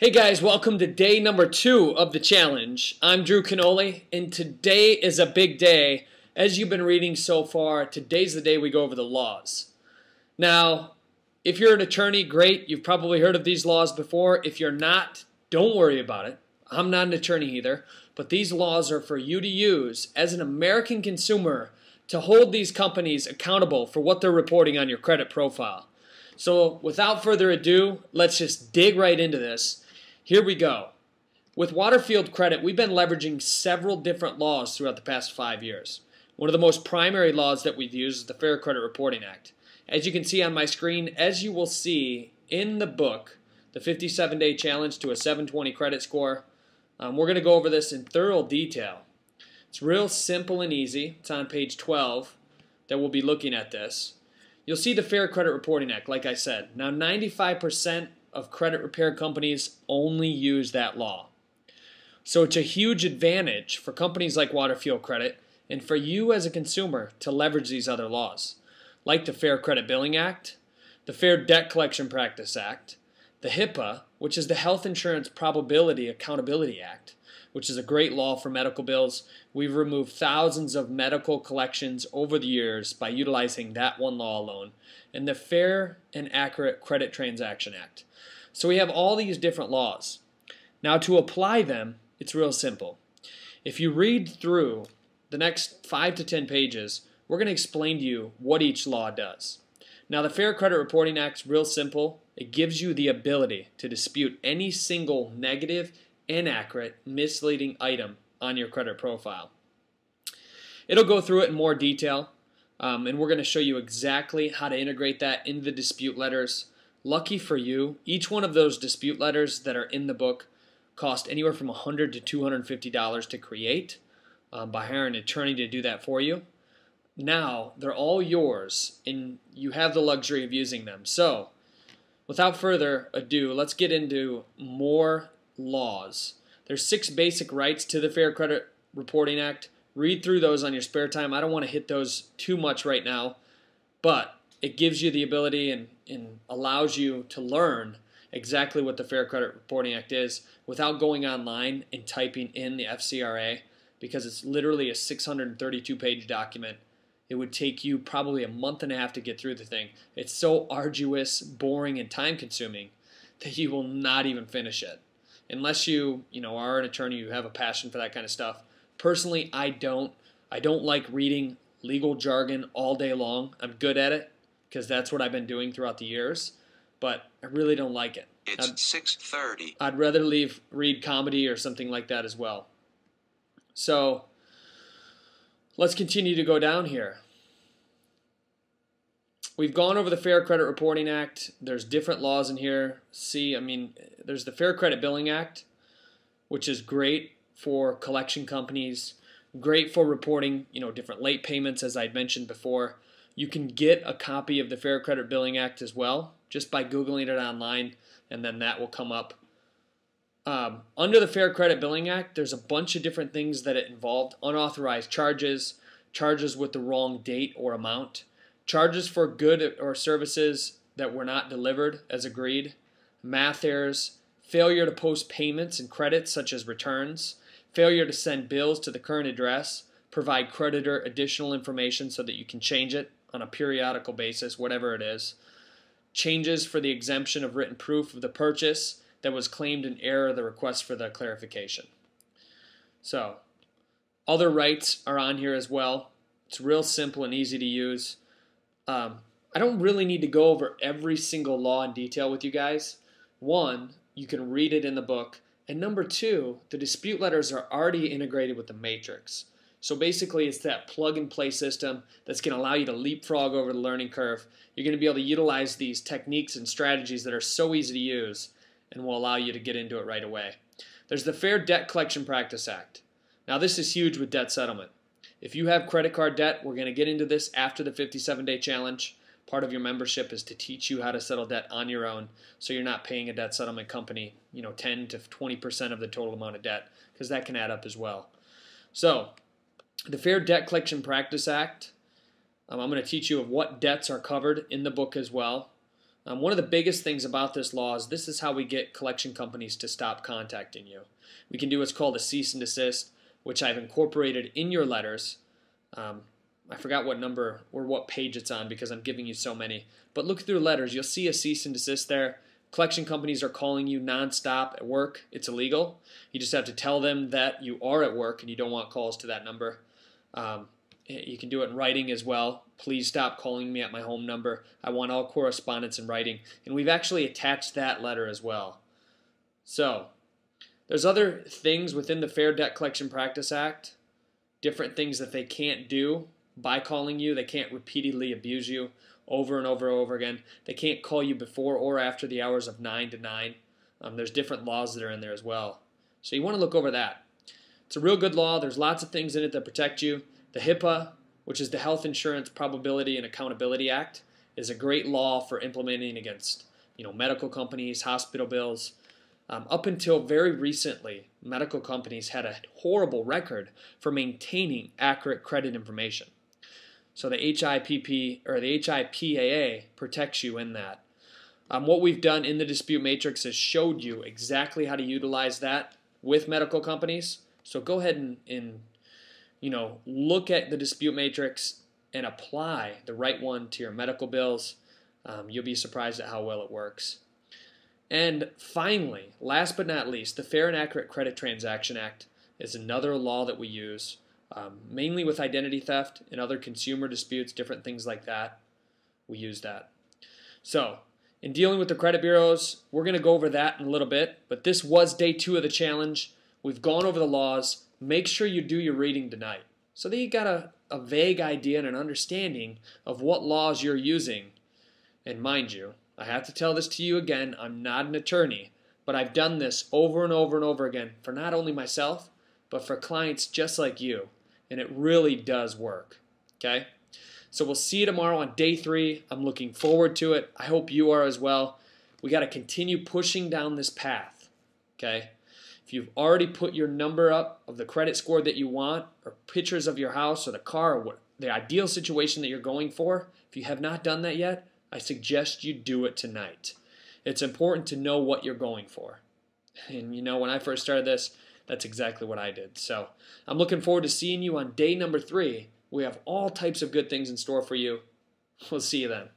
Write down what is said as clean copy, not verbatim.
Hey guys, welcome to day number 2 of the challenge. I'm Drew Canoli, and today is a big day. As you've been reading so far, today's the day we go over the laws. Now, if you're an attorney, great. You've probably heard of these laws before. If you're not, don't worry about it. I'm not an attorney either, but these laws are for you to use as an American consumer to hold these companies accountable for what they're reporting on your credit profile. So without further ado, let's just dig right into this. Here we go. With Waterfield Credit, we've been leveraging several different laws throughout the past 5 years. One of the most primary laws that we've used is the Fair Credit Reporting Act. As you can see on my screen, as you will see in the book, the 57-Day Challenge to a 720 Credit Score, we're going to go over this in thorough detail. It's real simple and easy. It's on page 12 that we'll be looking at this. You'll see the Fair Credit Reporting Act, like I said. Now, 95% of credit repair companies only use that law. So it's a huge advantage for companies like Waterfield Credit and for you as a consumer to leverage these other laws, like the Fair Credit Billing Act, the Fair Debt Collection Practice Act, the HIPAA, which is the Health Insurance Probability Accountability Act, which is a great law for medical bills. We've removed thousands of medical collections over the years by utilizing that one law alone, and the Fair and Accurate Credit Transaction Act. So we have all these different laws. Now to apply them, it's real simple. If you read through the next 5 to 10 pages, we're going to explain to you what each law does. Now the Fair Credit Reporting Act is real simple. It gives you the ability to dispute any single negative, inaccurate, misleading item on your credit profile. It'll go through it in more detail, and we're going to show you exactly how to integrate that into the dispute letters. Lucky for you, each one of those dispute letters that are in the book cost anywhere from $100 to $250 to create by hiring an attorney to do that for you. Now, they're all yours, and you have the luxury of using them. So, without further ado, let's get into more laws. There's 6 basic rights to the Fair Credit Reporting Act. Read through those on your spare time. I don't want to hit those too much right now, but it gives you the ability and allows you to learn exactly what the Fair Credit Reporting Act is without going online and typing in the FCRA, because it's literally a 632-page document. It would take you probably a month and a half to get through the thing. It's so arduous, boring, and time-consuming that you will not even finish it. Unless you are an attorney, you have a passion for that kind of stuff. Personally, I don't like reading legal jargon all day long. I'm good at it because that's what I've been doing throughout the years, but I really don't like it. It's 6:30. I'd rather read comedy or something like that as well. So let's continue to go down here. We've gone over the Fair Credit Reporting Act. There's different laws in here. There's the Fair Credit Billing Act, which is great for collection companies, great for reporting, different late payments, as I'd mentioned before. You can get a copy of the Fair Credit Billing Act as well, just by Googling it online, and then that will come up. Under the Fair Credit Billing Act, there's a bunch of different things that it involved. Unauthorized charges, charges with the wrong date or amount, charges for good or services that were not delivered as agreed, math errors, failure to post payments and credits such as returns, failure to send bills to the current address, provide creditor additional information so that you can change it on a periodical basis, whatever it is, changes for the exemption of written proof of the purchase that was claimed in error, the request for the clarification. So, other rights are on here as well. It's real simple and easy to use. I don't really need to go over every single law in detail with you guys. One, you can read it in the book. And number 2, the dispute letters are already integrated with the matrix. So basically, it's that plug-and-play system that's going to allow you to leapfrog over the learning curve. You're going to be able to utilize these techniques and strategies that are so easy to use and will allow you to get into it right away. There's the Fair Debt Collection Practice Act. Now, this is huge with debt settlement. If you have credit card debt, we're going to get into this after the 57-Day Challenge. Part of your membership is to teach you how to settle debt on your own, so you're not paying a debt settlement company 10 to 20% of the total amount of debt, because that can add up as well. So, the Fair Debt Collection Practice Act, I'm going to teach you of what debts are covered in the book as well. One of the biggest things about this law is this is how we get collection companies to stop contacting you. We can do what's called a cease and desist, which I've incorporated in your letters. I forgot what number or what page it's on because I'm giving you so many. But look through letters. You'll see a cease and desist there. Collection companies are calling you nonstop at work. It's illegal. You just have to tell them that you are at work and you don't want calls to that number. You can do it in writing as well. Please stop calling me at my home number. I want all correspondence in writing. And we've actually attached that letter as well. So, there's other things within the Fair Debt Collection Practice Act, different things that they can't do by calling you. They can't repeatedly abuse you over and over and over again. They can't call you before or after the hours of 9 to 9. There's different laws that are in there as well. So you want to look over that. It's a real good law. There's lots of things in it that protect you. The HIPAA, which is the Health Insurance Probability and Accountability Act, is a great law for implementing against medical companies, hospital bills. Up until very recently, medical companies had a horrible record for maintaining accurate credit information. So the HIPP or the HIPAA protects you in that. What we've done in the dispute matrix is showed you exactly how to utilize that with medical companies. So go ahead and look at the dispute matrix and apply the right one to your medical bills. You'll be surprised at how well it works. And finally, last but not least, the Fair and Accurate Credit Transaction Act is another law that we use, mainly with identity theft and other consumer disputes, different things like that. We use that. So, in dealing with the credit bureaus, we're going to go over that in a little bit, but this was day 2 of the challenge. We've gone over the laws. Make sure you do your reading tonight so that you got a vague idea and an understanding of what laws you're using. And mind you, I have to tell this to you again, I'm not an attorney, but I've done this over and over and over again for not only myself, but for clients just like you. And it really does work. Okay? So we'll see you tomorrow on day 3. I'm looking forward to it. I hope you are as well. We got to continue pushing down this path. Okay? If you've already put your number up of the credit score that you want, or pictures of your house or the car, or the ideal situation that you're going for, if you have not done that yet, I suggest you do it tonight. It's important to know what you're going for. And when I first started this, that's exactly what I did. So I'm looking forward to seeing you on day number 3. We have all types of good things in store for you. We'll see you then.